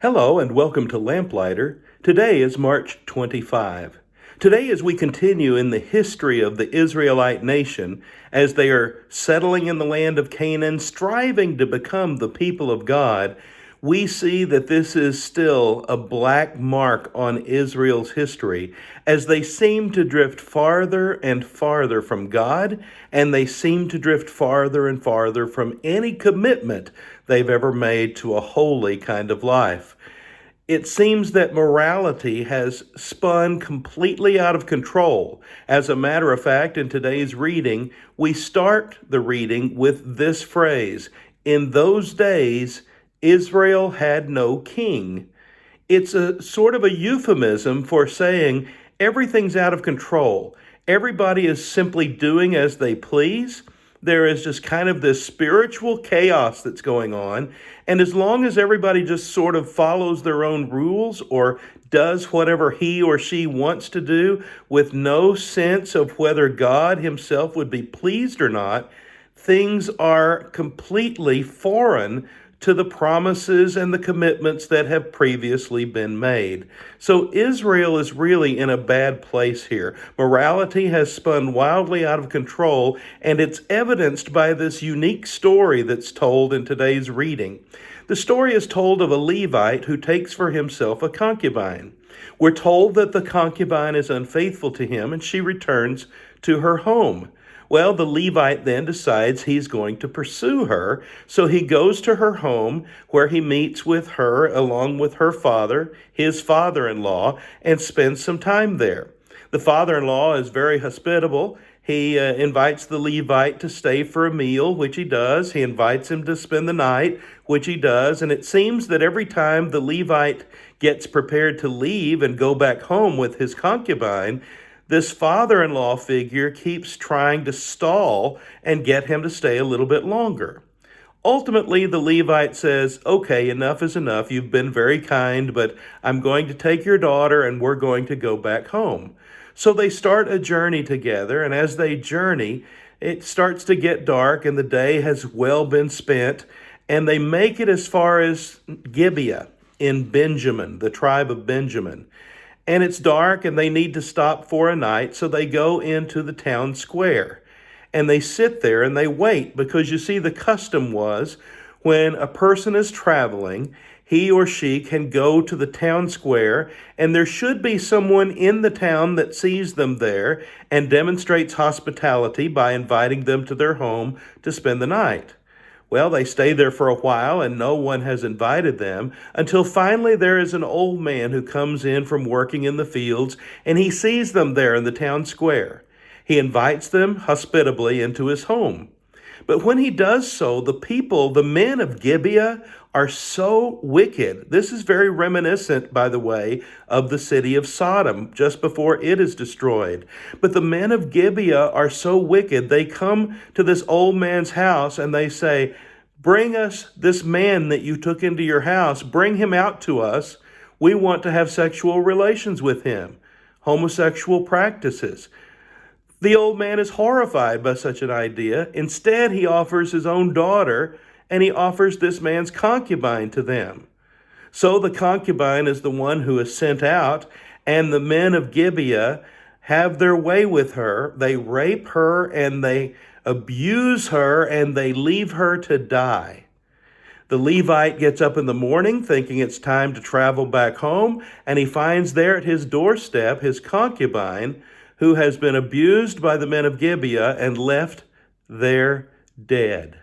Hello and welcome to Lamplighter. Today is March 25. Today, as we continue in the history of the Israelite nation, as they are settling in the land of Canaan, striving to become the people of God, we see that this is still a black mark on Israel's history as they seem to drift farther and farther from God, and they seem to drift farther and farther from any commitment they've ever made to a holy kind of life. It seems that morality has spun completely out of control. As a matter of fact, in today's reading, we start the reading with this phrase: "In those days, Israel had no king." It's a sort of a euphemism for saying everything's out of control. Everybody is simply doing as they please. There is just kind of this spiritual chaos that's going on. And as long as everybody just sort of follows their own rules or does whatever he or she wants to do with no sense of whether God himself would be pleased or not, things are completely foreign to the promises and the commitments that have previously been made. So Israel is really in a bad place here. Morality has spun wildly out of control, and it's evidenced by this unique story that's told in today's reading. The story is told of a Levite who takes for himself a concubine. We're told that the concubine is unfaithful to him, and she returns to her home. Well, the Levite then decides he's going to pursue her, so he goes to her home where he meets with her along with her father, his father-in-law, and spends some time there. The father-in-law is very hospitable. He invites the Levite to stay for a meal, which he does. He invites him to spend the night, which he does. And it seems that every time the Levite gets prepared to leave and go back home with his concubine, this father-in-law figure keeps trying to stall and get him to stay a little bit longer. Ultimately, the Levite says, "Okay, enough is enough. You've been very kind, but I'm going to take your daughter and we're going to go back home." So they start a journey together, and as they journey, it starts to get dark and the day has well been spent, and they make it as far as Gibeah in Benjamin, the tribe of Benjamin. And it's dark and they need to stop for a night, so they go into the town square. And they sit there and they wait, because you see, the custom was when a person is traveling, he or she can go to the town square, and there should be someone in the town that sees them there and demonstrates hospitality by inviting them to their home to spend the night. Well, they stay there for a while and no one has invited them, until finally there is an old man who comes in from working in the fields, and he sees them there in the town square. He invites them hospitably into his home. But when he does so, the people, the men of Gibeah, are so wicked. This is very reminiscent, by the way, of the city of Sodom just before it is destroyed. But the men of Gibeah are so wicked, they come to this old man's house and they say, "Bring us this man that you took into your house. Bring him out to us. We want to have sexual relations with him." Homosexual practices. The old man is horrified by such an idea. Instead, he offers his own daughter, and he offers this man's concubine to them. So the concubine is the one who is sent out, and the men of Gibeah have their way with her. They rape her, and they abuse her, and they leave her to die. The Levite gets up in the morning thinking it's time to travel back home, and he finds there at his doorstep his concubine, who has been abused by the men of Gibeah and left there dead.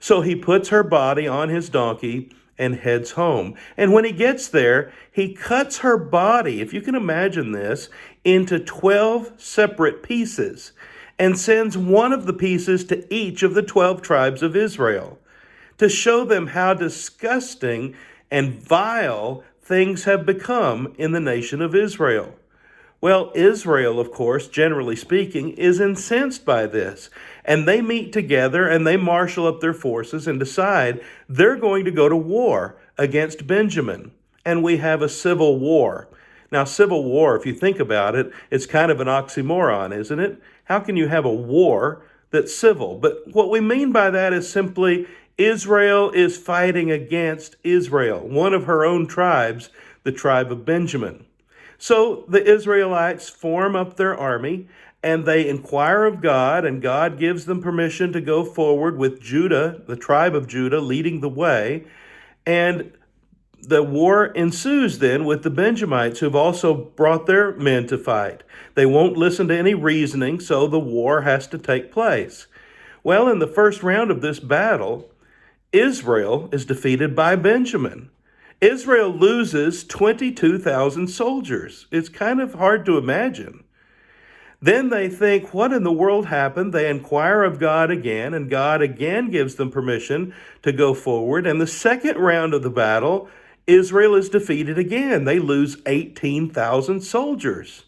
So he puts her body on his donkey and heads home. And when he gets there, he cuts her body, if you can imagine this, into 12 separate pieces, and sends one of the pieces to each of the 12 tribes of Israel to show them how disgusting and vile things have become in the nation of Israel. Well, Israel, of course, generally speaking, is incensed by this. And they meet together and they marshal up their forces and decide they're going to go to war against Benjamin. And we have a civil war. Now, civil war, if you think about it, it's kind of an oxymoron, isn't it? How can you have a war that's civil? But what we mean by that is simply Israel is fighting against Israel, one of her own tribes, the tribe of Benjamin. So the Israelites form up their army and they inquire of God, and God gives them permission to go forward with Judah, the tribe of Judah, leading the way. And the war ensues then with the Benjamites, who've also brought their men to fight. They won't listen to any reasoning, so the war has to take place. Well, in the first round of this battle, Israel is defeated by Benjamin. Israel loses 22,000 soldiers. It's kind of hard to imagine. Then they think, what in the world happened? They inquire of God again, and God again gives them permission to go forward. And the second round of the battle, Israel is defeated again. They lose 18,000 soldiers.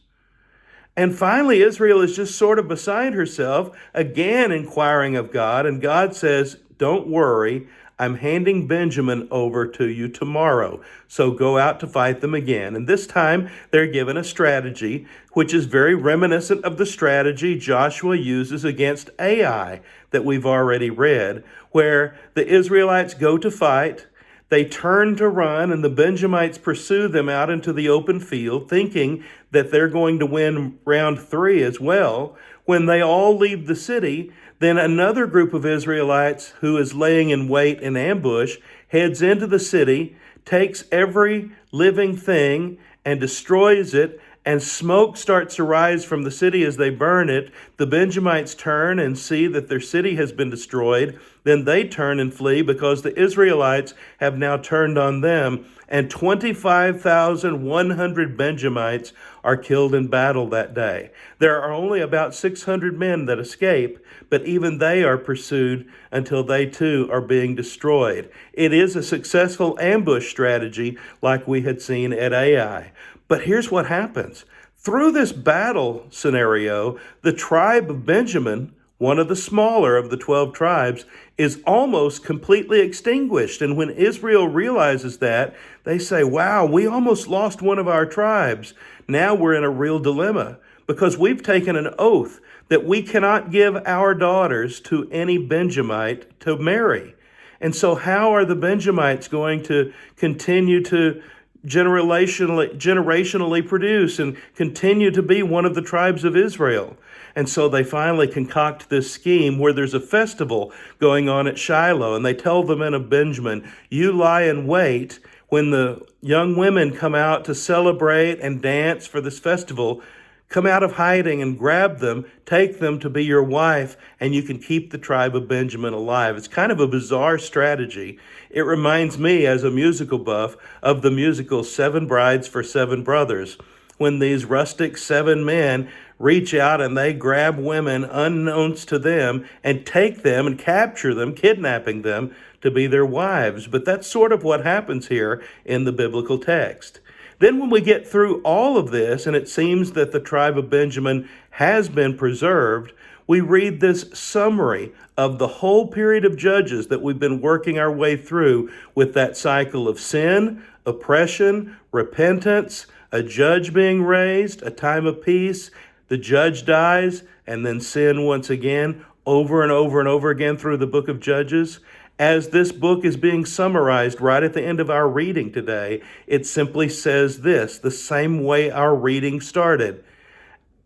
And finally, Israel is just sort of beside herself, again inquiring of God, and God says, don't worry, I'm handing Benjamin over to you tomorrow. So go out to fight them again. And this time they're given a strategy, which is very reminiscent of the strategy Joshua uses against Ai that we've already read, where the Israelites go to fight, they turn to run, and the Benjamites pursue them out into the open field, thinking that they're going to win round 3 as well. When they all leave the city, then another group of Israelites who is laying in wait in ambush heads into the city, takes every living thing and destroys it, and smoke starts to rise from the city as they burn it. The Benjamites turn and see that their city has been destroyed. Then they turn and flee because the Israelites have now turned on them, and 25,100 Benjamites are killed in battle that day. There are only about 600 men that escape, but even they are pursued until they too are being destroyed. It is a successful ambush strategy like we had seen at Ai. But here's what happens. Through this battle scenario, the tribe of Benjamin, one of the smaller of the 12 tribes, is almost completely extinguished. And when Israel realizes that, they say, wow, we almost lost one of our tribes. Now we're in a real dilemma because we've taken an oath that we cannot give our daughters to any Benjamite to marry. And so how are the Benjamites going to continue to generationally produce and continue to be one of the tribes of Israel? And so they finally concoct this scheme where there's a festival going on at Shiloh, and they tell the men of Benjamin, you lie in wait when the young women come out to celebrate and dance for this festival. Come out of hiding and grab them, take them to be your wife, and you can keep the tribe of Benjamin alive. It's kind of a bizarre strategy. It reminds me, as a musical buff, of the musical Seven Brides for Seven Brothers, when these rustic 7 men reach out and they grab women unknowns to them and take them and capture them, kidnapping them to be their wives. But that's sort of what happens here in the biblical text. Then when we get through all of this, and it seems that the tribe of Benjamin has been preserved, we read this summary of the whole period of Judges that we've been working our way through with that cycle of sin, oppression, repentance, a judge being raised, a time of peace, the judge dies, and then sin once again, over and over and over again through the book of Judges. As this book is being summarized right at the end of our reading today, it simply says this, the same way our reading started.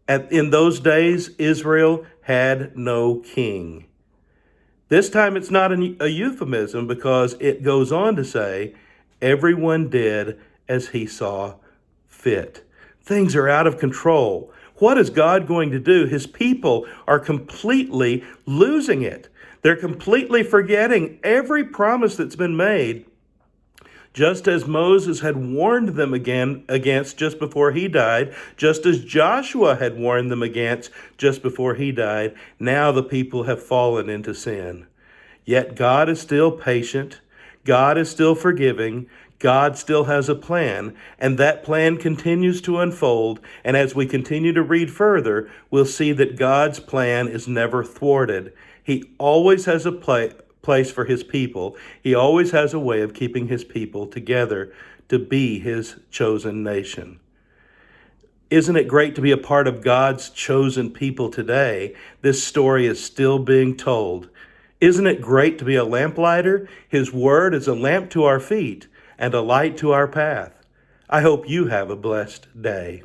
In those days, Israel had no king. This time it's not a euphemism because it goes on to say, everyone did as he saw fit. Things are out of control. What is God going to do? His people are completely losing it. They're completely forgetting every promise that's been made, just as Moses had warned them against just before he died, just as Joshua had warned them against just before he died. Now the people have fallen into sin. Yet God is still patient. God is still forgiving. God still has a plan, and that plan continues to unfold. And as we continue to read further, we'll see that God's plan is never thwarted. He always has a place for his people. He always has a way of keeping his people together to be his chosen nation. Isn't it great to be a part of God's chosen people today? This story is still being told. Isn't it great to be a lamplighter? His word is a lamp to our feet and a light to our path. I hope you have a blessed day.